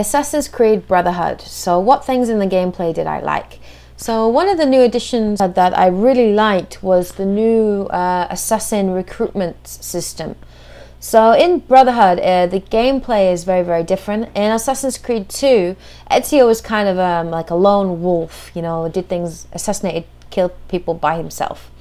Assassin's Creed Brotherhood. So what things in the gameplay did I like? So one of the new additions that I really liked was the new assassin recruitment system. So in Brotherhood, the gameplay is very different. In Assassin's Creed 2, Ezio was kind of like a lone wolf, you know, did things, assassinated, killed people by himself.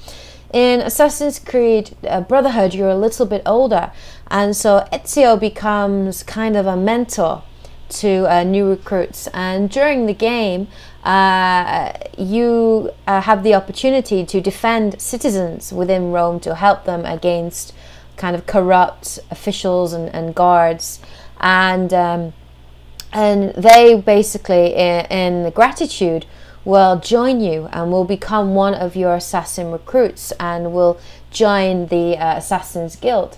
In Assassin's Creed Brotherhood, you're a little bit older, and so Ezio becomes kind of a mentor to new recruits, and during the game you have the opportunity to defend citizens within Rome, to help them against kind of corrupt officials and guards, and they basically in gratitude will join you and will become one of your assassin recruits and will join the Assassin's Guild.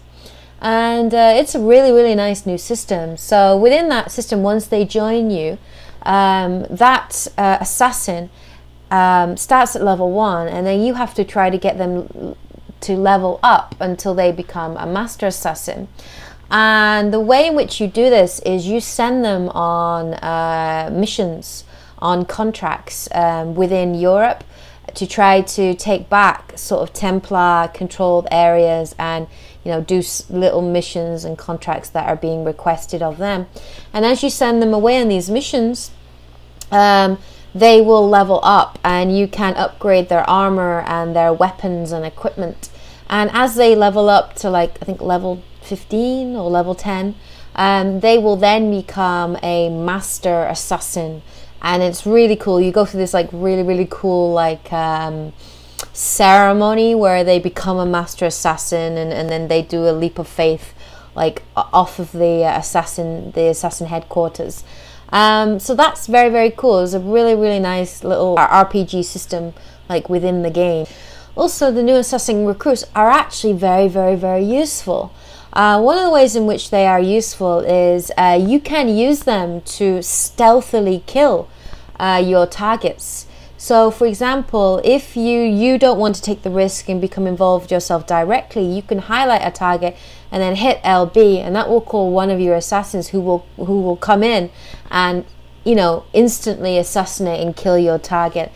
And it's a really nice new system. So within that system, once they join you, that assassin starts at level 1, and then you have to try to get them to level up until they become a master assassin. And the way in which you do this is you send them on missions, on contracts within Europe, to try to take back sort of Templar controlled areas, and you know, do little missions and contracts that are being requested of them. And as you send them away on these missions, they will level up, and you can upgrade their armor and their weapons and equipment. And as they level up to, like, I think level 15 or level 10, they will then become a master assassin. And it's really cool. You go through this like really cool like ceremony where they become a master assassin, and then they do a leap of faith like off of the assassin headquarters. So that's very cool. It's a really nice little RPG system like within the game. Also, the new assassin recruits are actually very useful. One of the ways in which they are useful is you can use them to stealthily kill your targets. So for example, if you don't want to take the risk and become involved yourself directly, you can highlight a target and then hit LB, and that will call one of your assassins who will come in and, you know, instantly assassinate and kill your target.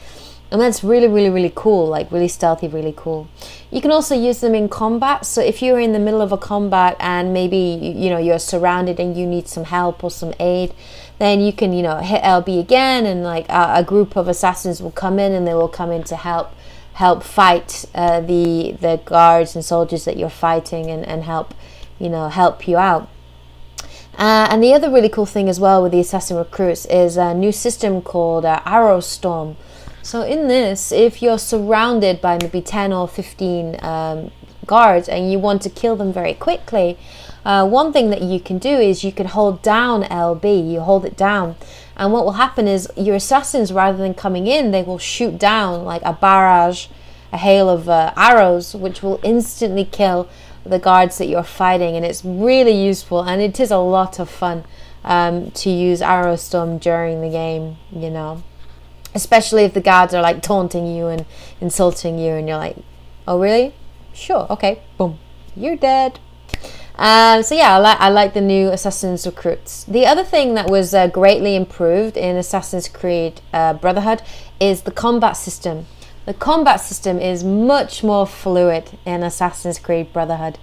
And that's really cool, like really stealthy, really cool. You can also use them in combat. So if you're in the middle of a combat and maybe, you know, you're surrounded and you need some help or some aid, then you can, you know, hit LB again, and like a group of assassins will come in, and they will come in to help fight the guards and soldiers that you're fighting, and help, you know, help you out. And the other really cool thing as well with the assassin recruits is a new system called Arrow Storm. So in this, if you're surrounded by maybe 10 or 15 guards and you want to kill them very quickly, one thing that you can do is you can hold down LB, you hold it down, and what will happen is your assassins, rather than coming in, they will shoot down like a barrage, a hail of arrows, which will instantly kill the guards that you're fighting. And it's really useful, and it is a lot of fun to use Arrow Storm during the game, you know. Especially if the guards are like taunting you and insulting you, and you're like, oh really? Sure, okay, boom, you're dead. So yeah, I like the new Assassin's Recruits. The other thing that was greatly improved in Assassin's Creed Brotherhood is the combat system. The combat system is much more fluid in Assassin's Creed Brotherhood.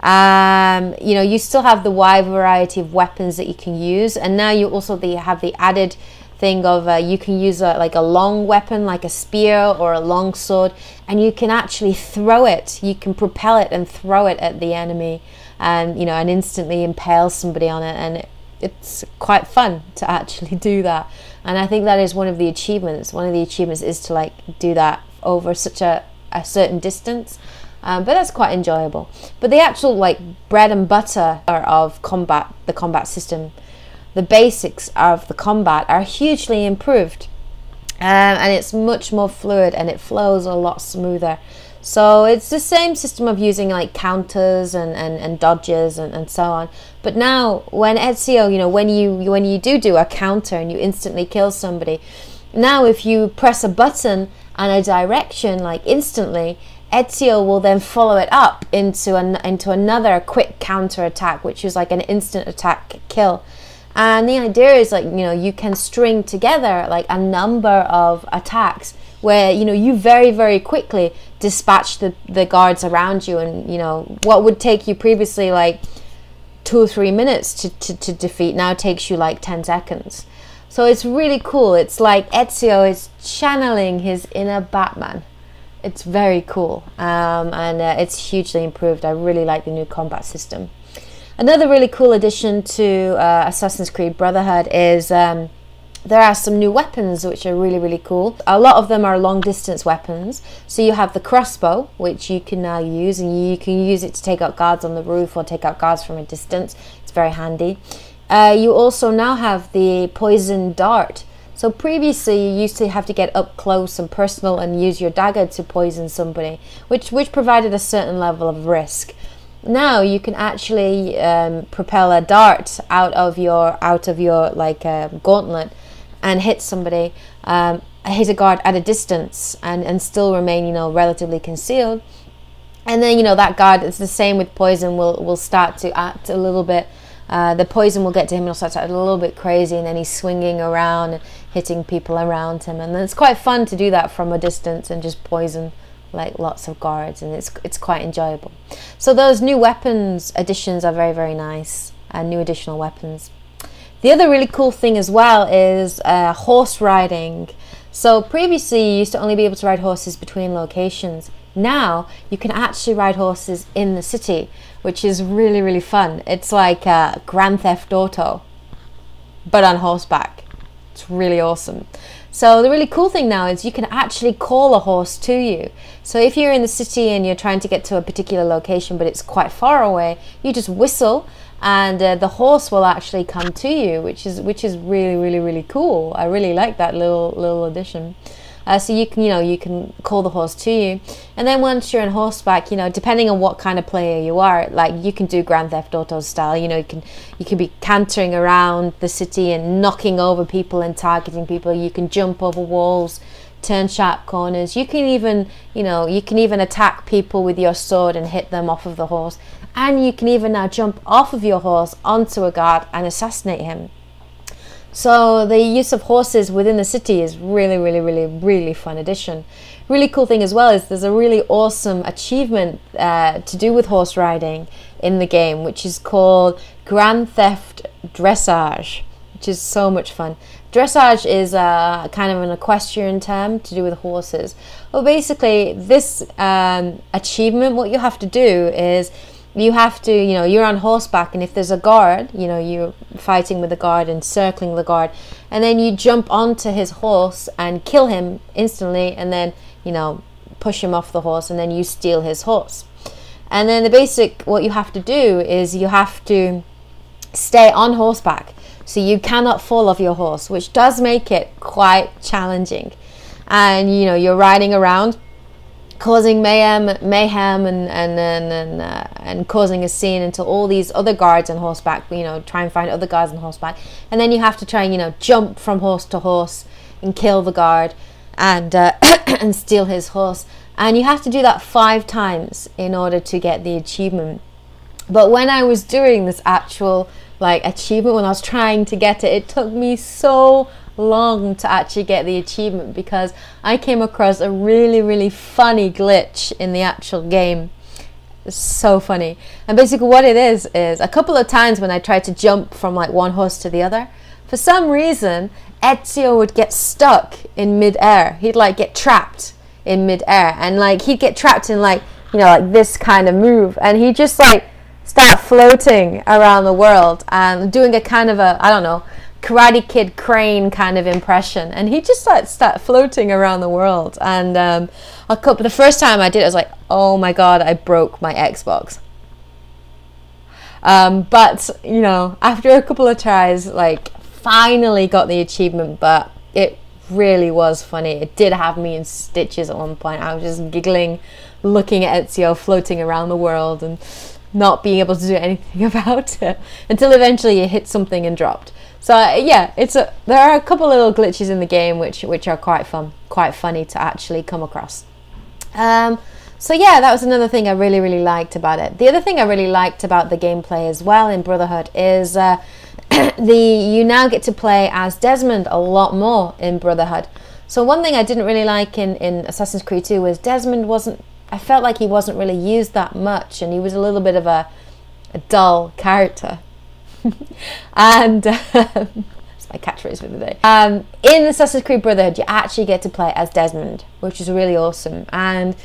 You know, you still have the wide variety of weapons that you can use, and now you also have the added thing of you can use like a long weapon, like a spear or a long sword, and you can actually throw it. You can propel it and throw it at the enemy, and you know, and instantly impale somebody on it. And it's quite fun to actually do that. And I think that is one of the achievements. One of the achievements is to like do that over such a certain distance. But that's quite enjoyable. But the actual like bread and butter of combat, the combat system, the basics of the combat are hugely improved, and it's much more fluid, and it flows a lot smoother. So it's the same system of using like counters and dodges and so on. But now when Ezio, you know, when you do a counter and you instantly kill somebody, now if you press a button and a direction, like instantly, Ezio will then follow it up into another quick counter attack, which is like an instant attack kill. And the idea is like, you know, you can string together like a number of attacks where, you know, you very, very quickly dispatch the guards around you, and, you know, what would take you previously like 2 or 3 minutes to defeat now takes you like 10 seconds. So it's really cool. It's like Ezio is channeling his inner Batman. It's very cool, and it's hugely improved. I really like the new combat system. Another really cool addition to Assassin's Creed Brotherhood is there are some new weapons which are really, really cool. A lot of them are long distance weapons. So you have the crossbow, which you can now use, and you can use it to take out guards on the roof or take out guards from a distance. It's very handy. You also now have the poison dart. So previously you used to have to get up close and personal and use your dagger to poison somebody, which provided a certain level of risk. Now you can actually propel a dart out of your like gauntlet and hit somebody, hit a guard at a distance, and still remain, you know, relatively concealed. And then, you know, that guard, it's the same with poison, will start to act a little bit. The poison will get to him and he'll start to act a little bit crazy, and then he's swinging around and hitting people around him. And then it's quite fun to do that from a distance and just poison like lots of guards, and it's quite enjoyable. So those new weapons additions are very, very nice, and new additional weapons. The other really cool thing as well is horse riding. So previously you used to only be able to ride horses between locations. Now you can actually ride horses in the city, which is really, really fun. It's like Grand Theft Auto, but on horseback. It's really awesome. So the really cool thing now is you can actually call a horse to you. So if you're in the city and you're trying to get to a particular location but it's quite far away, you just whistle and the horse will actually come to you, which is really, really, really cool. I really like that little addition. So you can call the horse to you, and then once you're on horseback, you know, depending on what kind of player you are, like you can do Grand Theft Auto style. You know, you can be cantering around the city and knocking over people and targeting people. You can jump over walls, turn sharp corners. You can even, you know, attack people with your sword and hit them off of the horse. And you can even now jump off of your horse onto a guard and assassinate him. So the use of horses within the city is really, really, really, really fun addition. Really cool thing as well is there's a really awesome achievement to do with horse riding in the game, which is called Grand Theft Dressage, which is so much fun. Dressage is kind of an equestrian term to do with horses. Well, basically this achievement, what you have to do is you have to, you know, you're on horseback, and if there's a guard, you know, you're fighting with the guard and circling the guard, and then you jump onto his horse and kill him instantly, and then, you know, push him off the horse, and then you steal his horse. And then what you have to do is you have to stay on horseback, so you cannot fall off your horse, which does make it quite challenging. And, you know, you're riding around causing mayhem and causing a scene until all these other guards on horseback, you know, try and find other guards on horseback, and then you have to try and, you know, jump from horse to horse and kill the guard and and steal his horse, and you have to do that 5 times in order to get the achievement. But when I was doing this actual like achievement, when I was trying to get it, it took me so long to actually get the achievement, because I came across a really, really funny glitch in the actual game. It's so funny. And basically what it is a couple of times when I tried to jump from like one horse to the other, for some reason Ezio would get stuck in mid-air. He'd like get trapped in mid-air, and like he'd get trapped in like, you know, like this kind of move, and he'd just like start floating around the world and doing a kind of a, I don't know, Karate Kid crane kind of impression, and he just like start floating around the world. And the first time I did it, I was like, oh my god, I broke my Xbox. But you know, after a couple of tries, like finally got the achievement. But it really was funny. It did have me in stitches at one point. I was just giggling, looking at Ezio floating around the world and not being able to do anything about it until eventually you hit something and dropped. So yeah, there are a couple of little glitches in the game which are quite funny to actually come across. So So yeah, that was another thing I really, really liked about it. The other thing I really liked about the gameplay as well in Brotherhood is you now get to play as Desmond a lot more in Brotherhood. So one thing I didn't really like in Assassin's Creed 2 was Desmond I felt like he wasn't really used that much, and he was a little bit of a dull character. And that's my catchphrase for the day. In Assassin's Creed Brotherhood, you actually get to play as Desmond, which is really awesome. And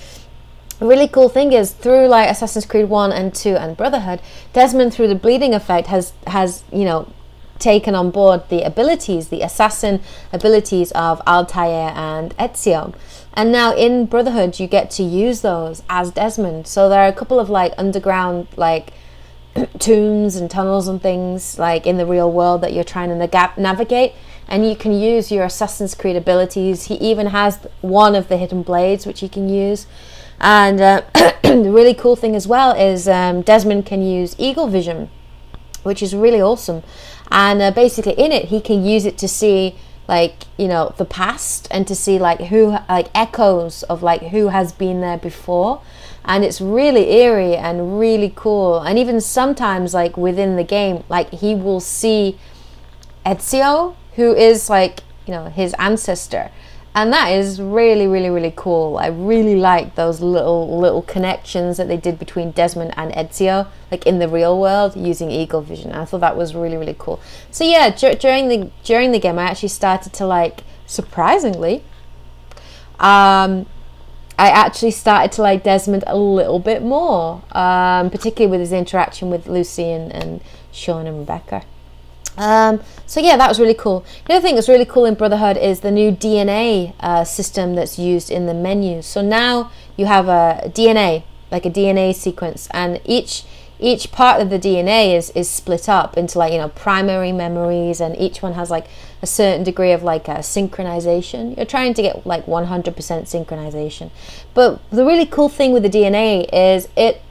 a really cool thing is, through like Assassin's Creed 1 and 2 and Brotherhood, Desmond, through the bleeding effect, has you know, taken on board the abilities, the assassin abilities of Altair and Ezio. And now in Brotherhood, you get to use those as Desmond. So there are a couple of like underground like tombs and tunnels and things like in the real world that you're trying to navigate, and you can use your Assassin's Creed abilities. He even has one of the hidden blades which he can use. And the really cool thing as well is Desmond can use eagle vision, which is really awesome. And basically in it, he can use it to see like, you know, the past, and to see like who, like echoes of like who has been there before. And it's really eerie and really cool. And even sometimes like within the game, like he will see Ezio, who is like, you know, his ancestor. And that is really, really, really cool. I really like those little connections that they did between Desmond and Ezio, like in the real world, using eagle vision. I thought that was really, really cool. So yeah, during the game, I actually started to like, surprisingly, I actually started to like Desmond a little bit more, particularly with his interaction with Lucy and Sean and Rebecca. So yeah, that was really cool. The other thing that's really cool in Brotherhood is the new DNA system that's used in the menus. So now you have a DNA, like a DNA sequence, and each part of the DNA is split up into like, you know, primary memories, and each one has like a certain degree of like synchronization. You're trying to get like 100% synchronization. But the really cool thing with the DNA is it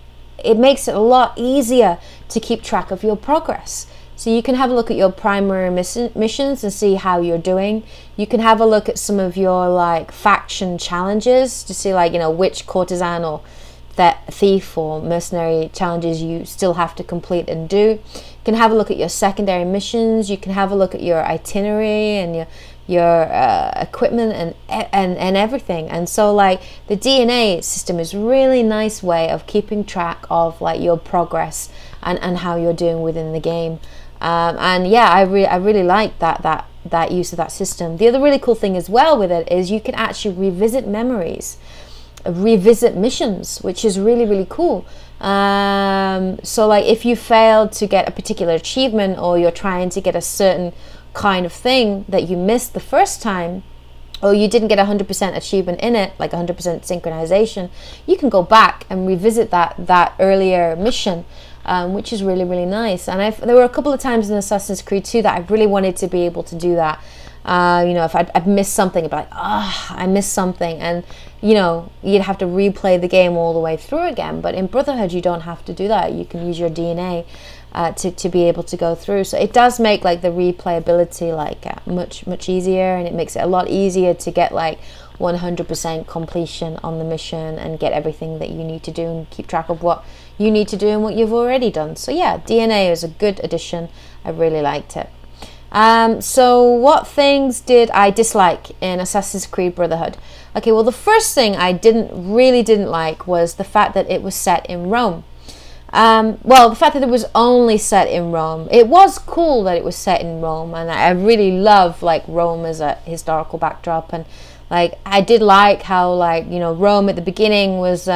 makes it a lot easier to keep track of your progress. So you can have a look at your primary missions and see how you're doing. You can have a look at some of your like faction challenges to see like, you know, which courtesan or thief or mercenary challenges you still have to complete and do. You can have a look at your secondary missions. You can have a look at your itinerary and your equipment and everything. And so like the DNA system is a really nice way of keeping track of like your progress and how you're doing within the game. And yeah, I really like that use of that system. The other really cool thing as well with it is you can actually revisit memories, revisit missions, which is really, really cool. So like if you failed to get a particular achievement, or you're trying to get a certain kind of thing that you missed the first time, or you didn't get 100% achievement in it, like 100% synchronization, you can go back and revisit that earlier mission. Which is really, really nice. And there were a couple of times in Assassin's Creed 2 that I really wanted to be able to do that. You know, if I'd missed something, I'd be like, I missed something. And, you know, you'd have to replay the game all the way through again. But in Brotherhood, you don't have to do that. You can use your DNA to be able to go through. So it does make like the replayability like much easier, and it makes it a lot easier to get like 100% completion on the mission and get everything that you need to do and keep track of what you need to do and what you've already done. So yeah, DNA is a good addition. I really liked it. So what things did I dislike in Assassin's Creed Brotherhood? Okay, well the first thing I really didn't like was the fact that it was set in Rome. Well, the fact that it was only set in Rome. It was cool that it was set in Rome, and I really love like Rome as a historical backdrop. And like I did like how like, you know, Rome at the beginning was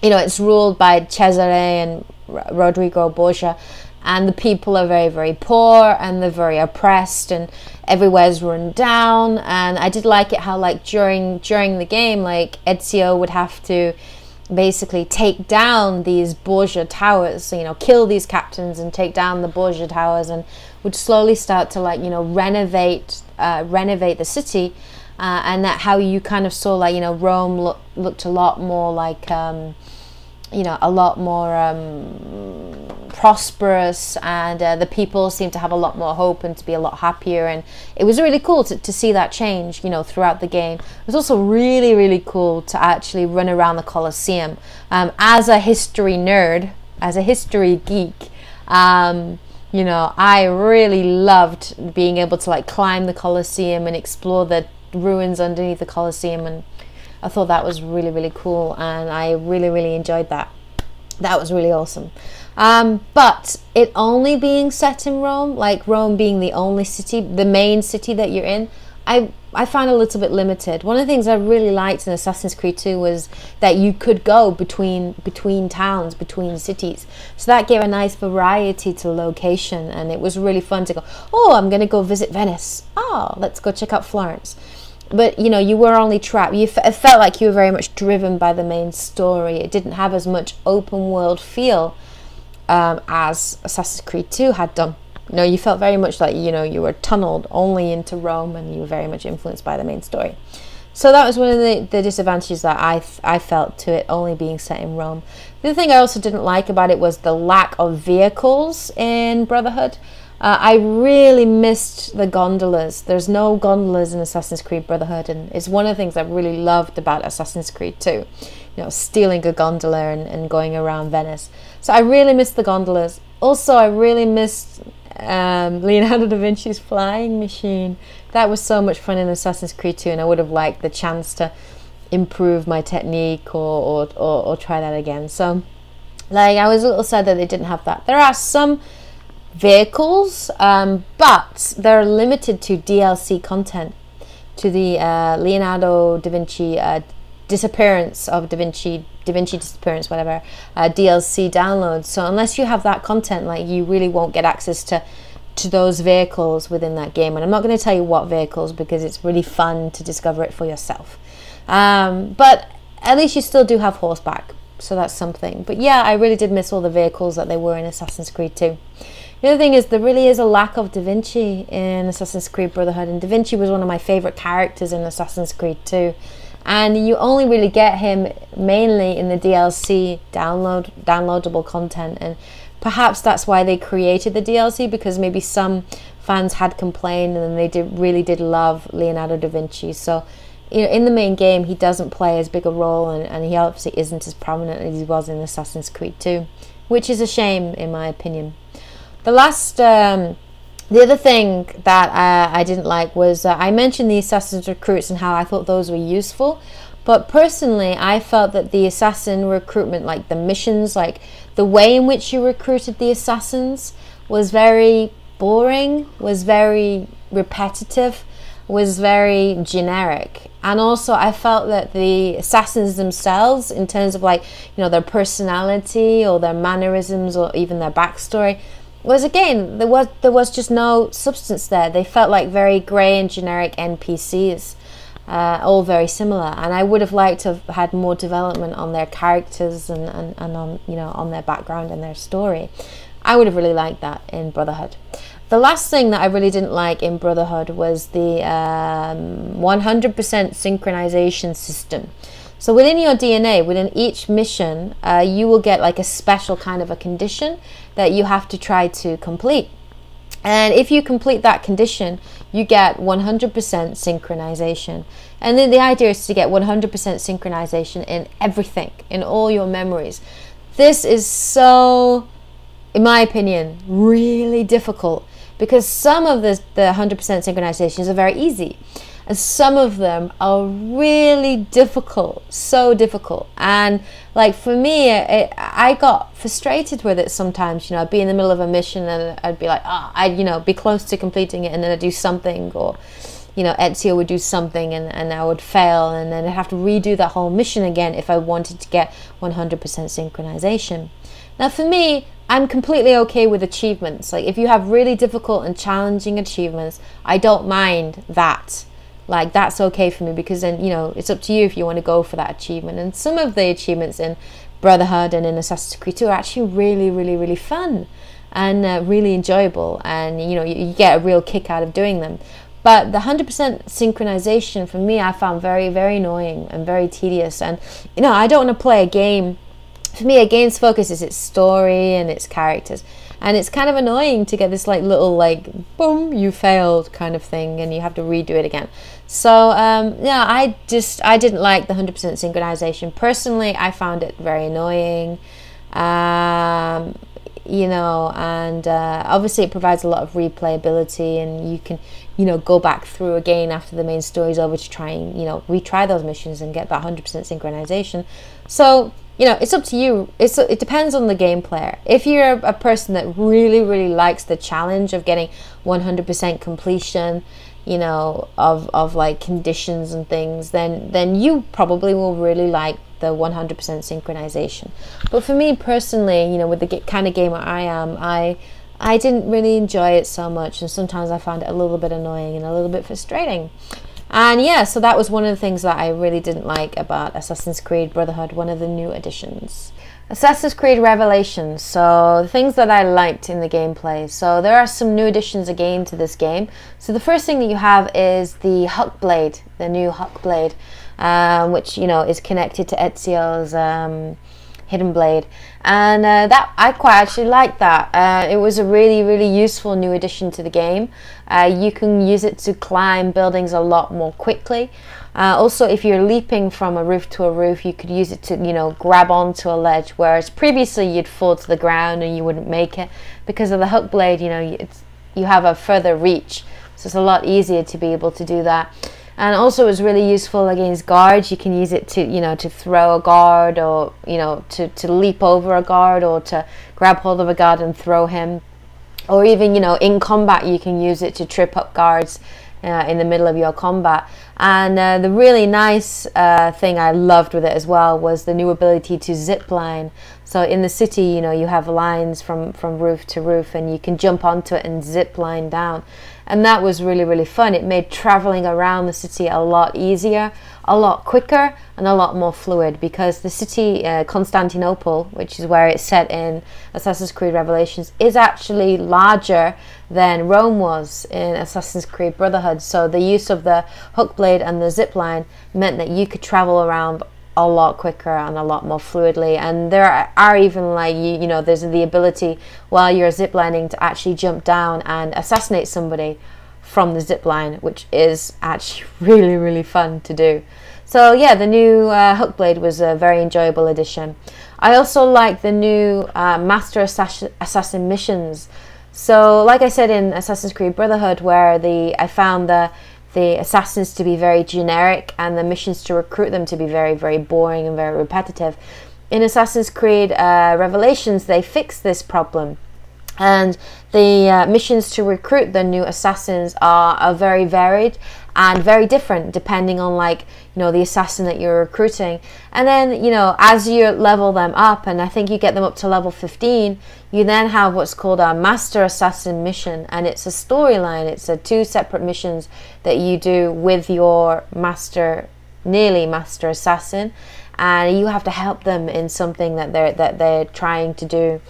you know, it's ruled by Cesare and Rodrigo Borgia, and the people are very, very poor, and they're very oppressed, and everywhere's run down. And I did like it how like during the game, like Ezio would have to basically take down these Borgia towers, so, you know, kill these captains and take down the Borgia towers, and would slowly start to like, you know, renovate the city. And that how you kind of saw like, you know, Rome looked a lot more like you know, a lot more prosperous, and the people seem to have a lot more hope and to be a lot happier, and it was really cool to see that change, you know, throughout the game. It was also really, really cool to actually run around the Colosseum. As a history nerd, as a history geek, you know, I really loved being able to like climb the Colosseum and explore the ruins underneath the Colosseum, and I thought that was really, really cool, and I really, really enjoyed that. That was really awesome. But it only being set in Rome, like Rome being the only city, the main city that you're in, I found a little bit limited. One of the things I really liked in Assassin's Creed 2 was that you could go between towns, between cities. So that gave a nice variety to location, and it was really fun to go, oh, I'm going to go visit Venice. Oh, let's go check out Florence. But, you know, you were only trapped. It felt like you were very much driven by the main story. It didn't have as much open world feel as Assassin's Creed 2 had done. You know, you felt very much like, you know, you were tunneled only into Rome, and you were very much influenced by the main story. So that was one of the disadvantages that I felt to it only being set in Rome. The other thing I also didn't like about it was the lack of vehicles in Brotherhood. I really missed the gondolas. There's no gondolas in Assassin's Creed Brotherhood, and it's one of the things I really loved about Assassin's Creed 2. You know, stealing a gondola and going around Venice. So I really missed the gondolas. Also, I really missed Leonardo da Vinci's flying machine. That was so much fun in Assassin's Creed 2, and I would have liked the chance to improve my technique or try that again. So, like, I was a little sad that they didn't have that. There are some vehicles, but they're limited to DLC content, to the Leonardo da Vinci disappearance of Da Vinci disappearance, whatever, DLC downloads. So unless you have that content, like, you really won't get access to those vehicles within that game. And I'm not going to tell you what vehicles, because it's really fun to discover it for yourself. But at least you still do have horseback, so that's something. But yeah, I really did miss all the vehicles that they were in Assassin's Creed 2. The other thing is, there really is a lack of Da Vinci in Assassin's Creed Brotherhood, and Da Vinci was one of my favourite characters in Assassin's Creed 2. And you only really get him mainly in the DLC downloadable content, and perhaps that's why they created the DLC, because maybe some fans had complained and they really did love Leonardo da Vinci. So, you know, in the main game he doesn't play as big a role, and he obviously isn't as prominent as he was in Assassin's Creed 2, which is a shame in my opinion. The other thing that I didn't like was I mentioned the Assassin's recruits and how I thought those were useful, but personally I felt that the assassin recruitment, like the missions, like the way in which you recruited the assassins, was very boring, was very repetitive, was very generic. And also I felt that the assassins themselves, in terms of, like, you know, their personality or their mannerisms or even their backstory, was, again, there was just no substance there. They felt like very grey and generic NPCs, all very similar. And I would have liked to have had more development on their characters and on, you know, on their background and their story. I would have really liked that in Brotherhood. The last thing that I really didn't like in Brotherhood was the 100% synchronization system. So within your DNA, within each mission, you will get like a special kind of a condition that you have to try to complete. And if you complete that condition, you get 100% synchronization. And then the idea is to get 100% synchronization in everything, in all your memories. This is so, in my opinion, really difficult, because some of the 100% synchronizations are very easy. And some of them are really difficult, so difficult. And like for me, I got frustrated with it sometimes. You know, I'd be in the middle of a mission and I'd be like, I'd, you know, be close to completing it, and then I'd do something, or, you know, Ezio would do something and I would fail, and then I'd have to redo that whole mission again if I wanted to get 100% synchronization. Now for me, I'm completely okay with achievements. Like if you have really difficult and challenging achievements, I don't mind that. Like that's okay for me, because then, you know, it's up to you if you want to go for that achievement. And some of the achievements in Brotherhood and in Assassin's Creed 2 are actually really, really, really fun and really enjoyable, and you know, you get a real kick out of doing them. But the 100% synchronization for me, I found very, very annoying and very tedious. And you know, I don't want to play a game for me, a game's focus is its story and its characters. And it's kind of annoying to get this like little like boom, you failed kind of thing, and you have to redo it again. So yeah, I didn't like the 100% synchronization. Personally, I found it very annoying. You know, and obviously it provides a lot of replayability, and you can, you know, go back through again after the main story's over to try and, you know, retry those missions and get that 100% synchronization. So, you know, it's up to you. It depends on the game player. If you're a person that really, really likes the challenge of getting 100% completion, you know, of like conditions and things, then you probably will really like the 100% synchronization. But for me personally, you know, with the kind of gamer I am, I didn't really enjoy it so much, and sometimes I found it a little bit annoying and a little bit frustrating. And yeah, so that was one of the things that I really didn't like about Assassin's Creed Brotherhood, one of the new additions. Assassin's Creed Revelations. So the things that I liked in the gameplay. So there are some new additions again to this game. So the first thing that you have is the Huck Blade, the new Huck Blade, which, you know, is connected to Ezio's Hidden Blade, and that I quite actually like that. It was a really, really useful new addition to the game. You can use it to climb buildings a lot more quickly. Also, if you're leaping from a roof to a roof, you could use it to, you know, grab onto a ledge, whereas previously you'd fall to the ground and you wouldn't make it. Because of the Huck Blade, you know, you have a further reach, so it's a lot easier to be able to do that. And also it's really useful against guards. You can use it to, you know, to throw a guard, or, you know, to leap over a guard, or to grab hold of a guard and throw him. Or even, you know, in combat you can use it to trip up guards in the middle of your combat. And the really nice thing I loved with it as well was the new ability to zip line. So in the city, you know, you have lines from roof to roof, and you can jump onto it and zip line down. And that was really, really fun. It made traveling around the city a lot easier, a lot quicker, and a lot more fluid, because the city, Constantinople, which is where it's set in Assassin's Creed Revelations, is actually larger than Rome was in Assassin's Creed Brotherhood. So the use of the Huck Blade and the zipline meant that you could travel around a lot quicker and a lot more fluidly. And there are even, like, you know, there's the ability while you're ziplining to actually jump down and assassinate somebody from the zipline, which is actually really, really fun to do. So yeah, the new Huck Blade was a very enjoyable addition. I also like the new Master Assassin missions. So like I said in Assassin's Creed Brotherhood, where I found the assassins to be very generic and the missions to recruit them to be very, very boring and very repetitive. In Assassin's Creed Revelations, they fixed this problem, and the missions to recruit the new assassins are very varied and very different depending on, like, you know, the assassin that you're recruiting. And then, you know, as you level them up, and I think you get them up to level 15, you then have what's called a Master Assassin mission, and it's a storyline. It's 2 separate missions that you do with your nearly master assassin, and you have to help them in something that they're trying to do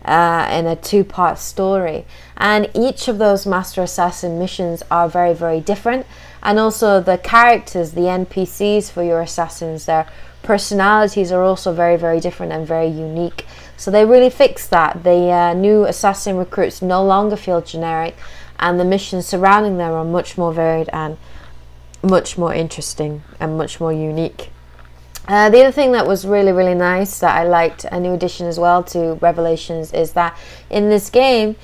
in a 2-part story. And each of those Master Assassin missions are very, very different. And also the characters, the NPCs for your assassins, their personalities are also very, very different and very unique. So they really fixed that. The new assassin recruits no longer feel generic, and the missions surrounding them are much more varied and much more interesting and much more unique. The other thing that was really, really nice that I liked, a new addition as well to Revelations, is that in this game,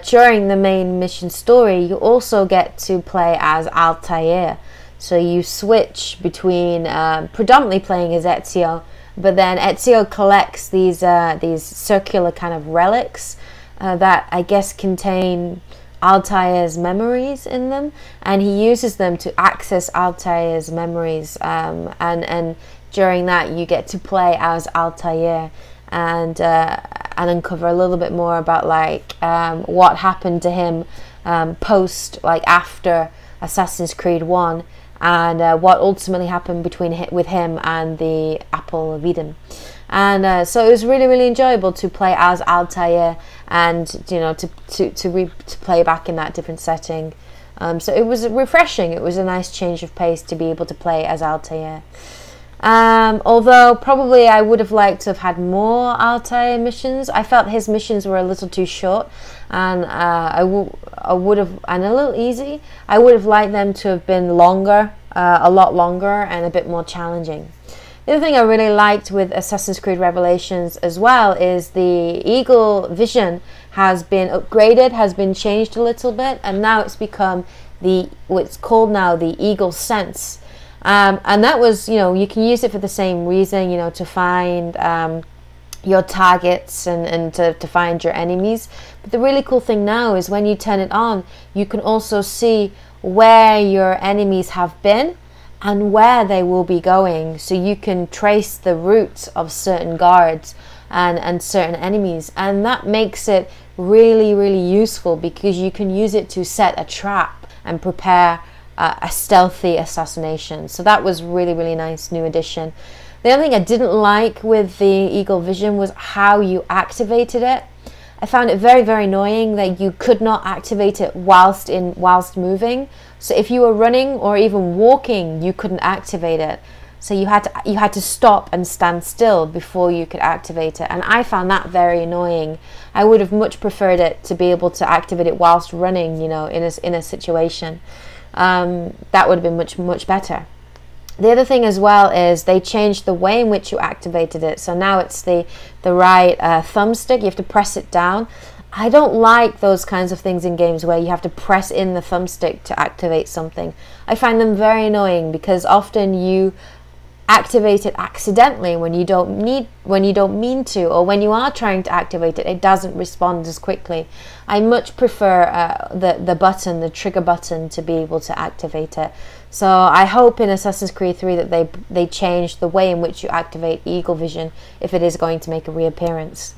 during the main mission story, you also get to play as Altair. So you switch between predominantly playing as Ezio, but then Ezio collects these circular kind of relics that I guess contain Altair's memories in them, and he uses them to access Altair's memories, and during that you get to play as Altair and uncover a little bit more about, like, what happened to him after Assassin's Creed 1, and what ultimately happened with him and the Apple of Eden. And so it was really, really enjoyable to play as Altair, and, you know, to play back in that different setting. So it was refreshing. It was a nice change of pace to be able to play as Altair. Although probably I would have liked to have had more Altair missions. I felt his missions were a little too short, and I would have, and a little easy. I would have liked them to have been longer, a lot longer, and a bit more challenging. The other thing I really liked with Assassin's Creed Revelations as well is the Eagle Vision has been upgraded, has been changed a little bit, and now it's become what's called now the Eagle Sense. And that was, you can use it for the same reason, to find your targets and to find your enemies. But the really cool thing now is when you turn it on, you can also see where your enemies have been and where they will be going, so you can trace the routes of certain guards and certain enemies, and that makes it really, really useful because you can use it to set a trap and prepare a stealthy assassination. So that was really, really nice new addition. The other thing I didn't like with the Eagle Vision was how you activated it. I found it very, very annoying that you could not activate it whilst moving. So if you were running or even walking, you couldn't activate it. So you had to stop and stand still before you could activate it, and I found that very annoying. I would have much preferred it to be able to activate it whilst running, in a situation. That would have been much, much better. The other thing as well is they changed the way in which you activated it. So now it's the right thumbstick. You have to press it down. I don't like those kinds of things in games where you have to press in the thumbstick to activate something. I find them very annoying because often you activate it accidentally when you don't mean to, or when you are trying to activate it, it doesn't respond as quickly. I much prefer the trigger button, to be able to activate it. So I hope in Assassin's Creed 3 that they change the way in which you activate Eagle Vision if it is going to make a reappearance.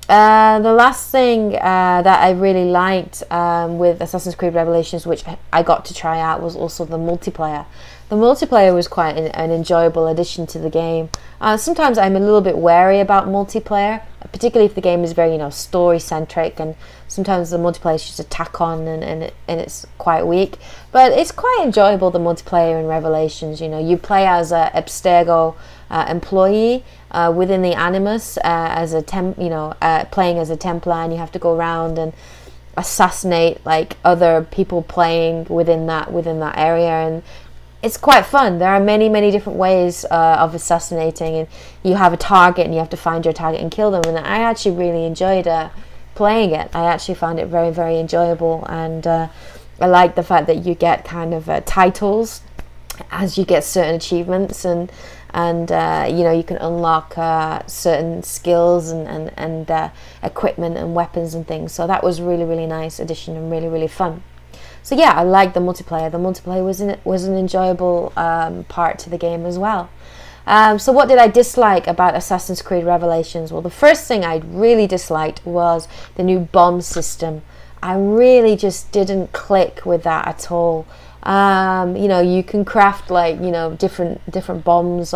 The last thing that I really liked with Assassin's Creed Revelations, which I got to try out, was also the multiplayer. The multiplayer was quite an enjoyable addition to the game. Sometimes I'm a little bit wary about multiplayer, particularly if the game is very, story-centric, and sometimes the multiplayer is just a tack-on and it's quite weak. But it's quite enjoyable, the multiplayer in Revelations. You play as a Abstergo employee within the Animus, as a playing as a Templar, and you have to go around and assassinate other people playing within that area, and it's quite fun. There are many, many different ways of assassinating, and you have a target and you have to find your target and kill them, and I actually really enjoyed playing it. I actually found it very, very enjoyable, and I like the fact that you get kind of titles as you get certain achievements, and you can unlock certain skills and equipment and weapons and things. So that was really, really nice addition and really, really fun. So yeah, I like the multiplayer. The multiplayer was an enjoyable part to the game as well. So what did I dislike about Assassin's Creed Revelations? Well, the first thing I really disliked was the new bomb system. I really just didn't click with that at all. You can craft different bombs,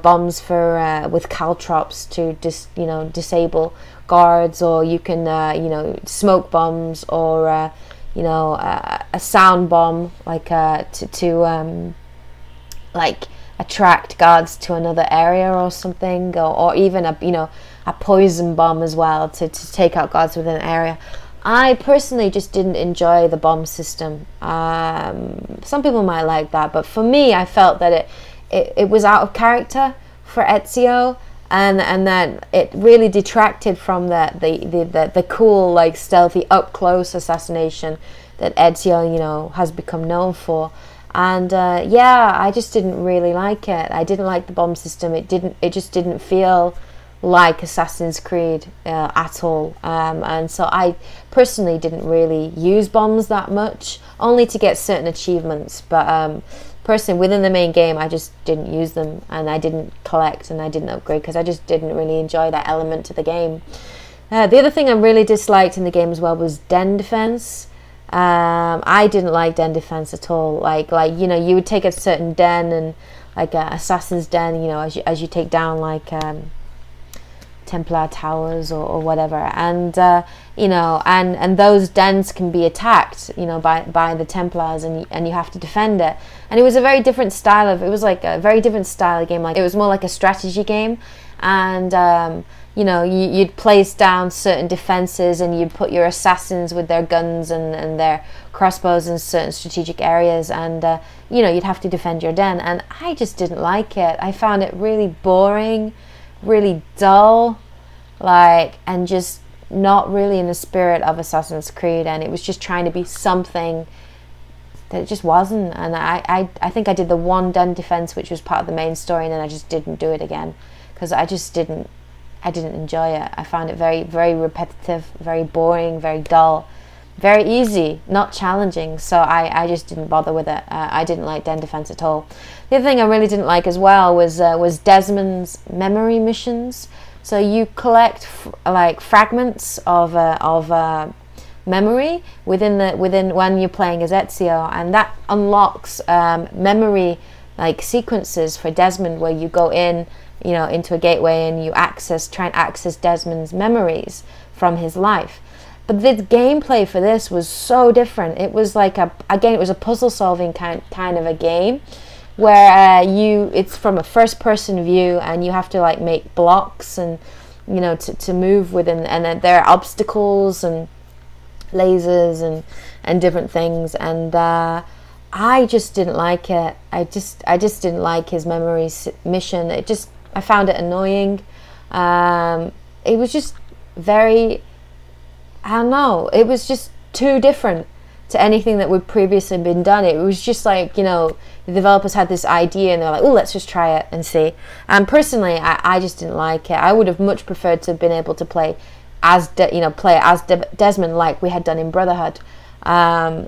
bombs for with caltrops to disable guards, or you can smoke bombs, or a sound bomb, to attract guards to another area or something, or even a poison bomb as well to take out guards within an area. I personally just didn't enjoy the bomb system. Some people might like that, but for me, I felt that it was out of character for Ezio, and that it really detracted from the cool, stealthy, up close assassination that Ezio has become known for. And I just didn't really like it. I didn't like the bomb system. It just didn't feel like Assassin's Creed at all, and so I personally didn't really use bombs that much, only to get certain achievements, but personally within the main game I just didn't use them, and I didn't collect and I didn't upgrade because I just didn't really enjoy that element to the game. The other thing I really disliked in the game as well was den defense. I didn't like den defense at all. You would take a certain den, and assassin's den, as you take down Templar towers or whatever, and you know, and those dens can be attacked, you know, by the Templars, and you have to defend it. And it was a very different style of, it was like a very different style of game. Like, it was more like a strategy game, and you know, you'd place down certain defenses, and you'd put your assassins with their guns and their crossbows in certain strategic areas, and you know, you'd have to defend your den. And I just didn't like it. I found it really boring, really dull, like, and just not really in the spirit of Assassin's Creed. And it was just trying to be something that it just wasn't. And I think I did the one den defense, which was part of the main story, and then I just didn't do it again, because I didn't enjoy it. I found it very, very repetitive, very boring, very dull, very easy, not challenging. So I just didn't bother with it. I didn't like den defense at all. The other thing I really didn't like as well was Desmond's memory missions. So you collect like fragments of memory within when you're playing as Ezio, and that unlocks memory like sequences for Desmond, where you go in, you know, into a gateway, and you try and access Desmond's memories from his life. But the gameplay for this was so different. It was like it was a puzzle solving kind of a game, where it's from a first person view, and you have to like make blocks, and you know, to move within, and then there are obstacles and lasers and different things, and I just didn't like it. I just didn't like his memory mission. I found it annoying. It was just very, I don't know, it was just too different to anything that would previously been done. It was just like, you know, the developers had this idea, and they're like, oh, let's just try it and see. And personally, I just didn't like it. I would have much preferred to have been able to play as Desmond, like we had done in Brotherhood.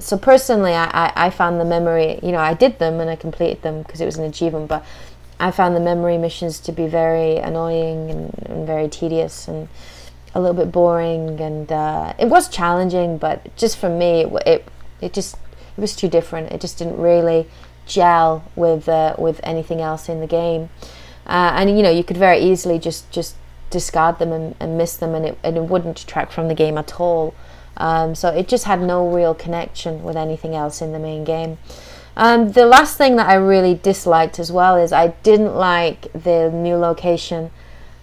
So personally, I found the memory, you know, I did them and I completed them because it was an achievement, but I found the memory missions to be very annoying and very tedious and a little bit boring, and it was challenging, but just for me, it was too different. It just didn't really gel with anything else in the game, and you know, you could very easily just discard them and miss them, and it wouldn't detract from the game at all. So it just had no real connection with anything else in the main game. The last thing that I really disliked as well is I didn't like the new location.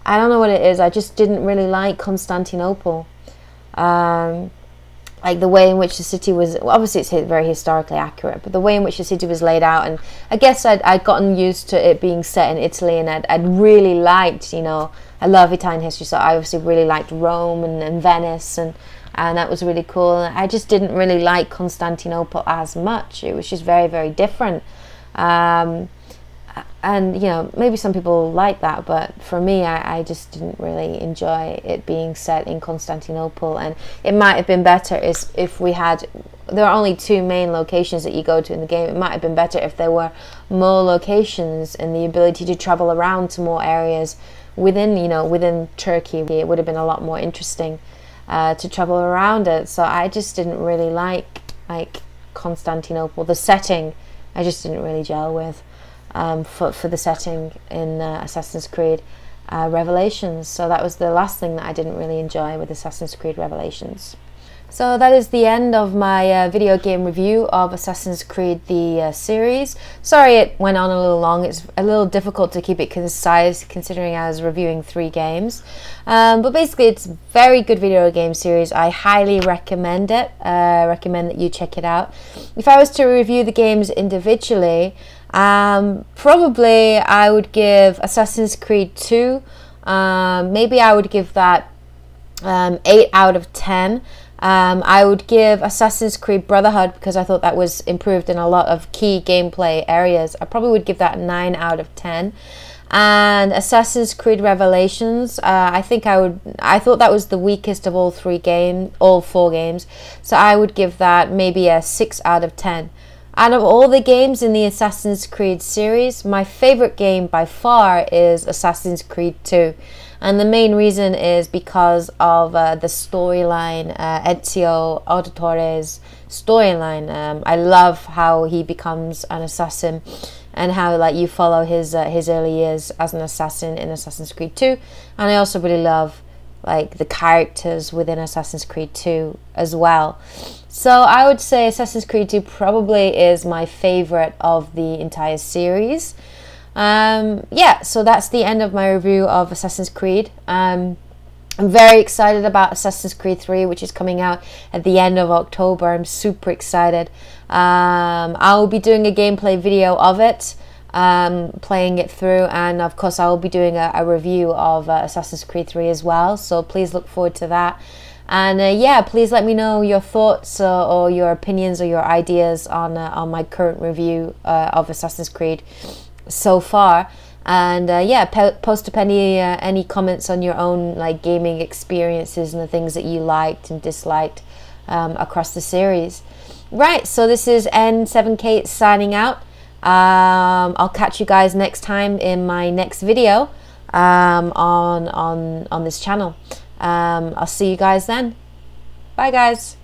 I don't know what it is. I just didn't really like Constantinople. Like the way in which the city was, well, obviously it's very historically accurate, but the way in which the city was laid out, and I guess I'd gotten used to it being set in Italy, and I'd really liked, you know, I love Italian history, so I obviously really liked Rome and Venice, and that was really cool. And I just didn't really like Constantinople as much. It was just very, very different. And, you know, maybe some people like that, but for me, I just didn't really enjoy it being set in Constantinople. And it might have been better if we had, there are only 2 main locations that you go to in the game. It might have been better if there were more locations and the ability to travel around to more areas within, you know, within Turkey. It would have been a lot more interesting to travel around it. So I just didn't really like Constantinople. The setting, I just didn't really gel with. For the setting in Assassin's Creed Revelations. So that was the last thing that I didn't really enjoy with Assassin's Creed Revelations. So that is the end of my video game review of Assassin's Creed the series. Sorry it went on a little long. It's a little difficult to keep it concise considering I was reviewing 3 games. But basically it's a very good video game series. I highly recommend it. Recommend that you check it out. If I was to review the games individually, probably I would give Assassin's Creed 2, maybe I would give that 8 out of 10. I would give Assassin's Creed Brotherhood, because I thought that was improved in a lot of key gameplay areas, I probably would give that 9 out of 10. And Assassin's Creed Revelations, I thought that was the weakest of all 4 games, so I would give that maybe a 6 out of 10. Out of all the games in the Assassin's Creed series, my favorite game by far is Assassin's Creed 2. And the main reason is because of the storyline, Ezio Auditore's storyline. I love how he becomes an assassin, and how like you follow his early years as an assassin in Assassin's Creed 2. And I also really love like the characters within Assassin's Creed 2 as well. So I would say Assassin's Creed 2 probably is my favorite of the entire series. Yeah, so that's the end of my review of Assassin's Creed. I'm very excited about Assassin's Creed 3, which is coming out at the end of October. I'm super excited. I will be doing a gameplay video of it, playing it through, and of course I will be doing a review of Assassin's Creed 3 as well, so please look forward to that. And yeah, please let me know your thoughts or your opinions or your ideas on my current review of Assassin's Creed so far. And yeah, post up any comments on your own like gaming experiences and the things that you liked and disliked across the series. Right, so this is N7K signing out. I'll catch you guys next time in my next video on this channel. I'll see you guys then. Bye guys.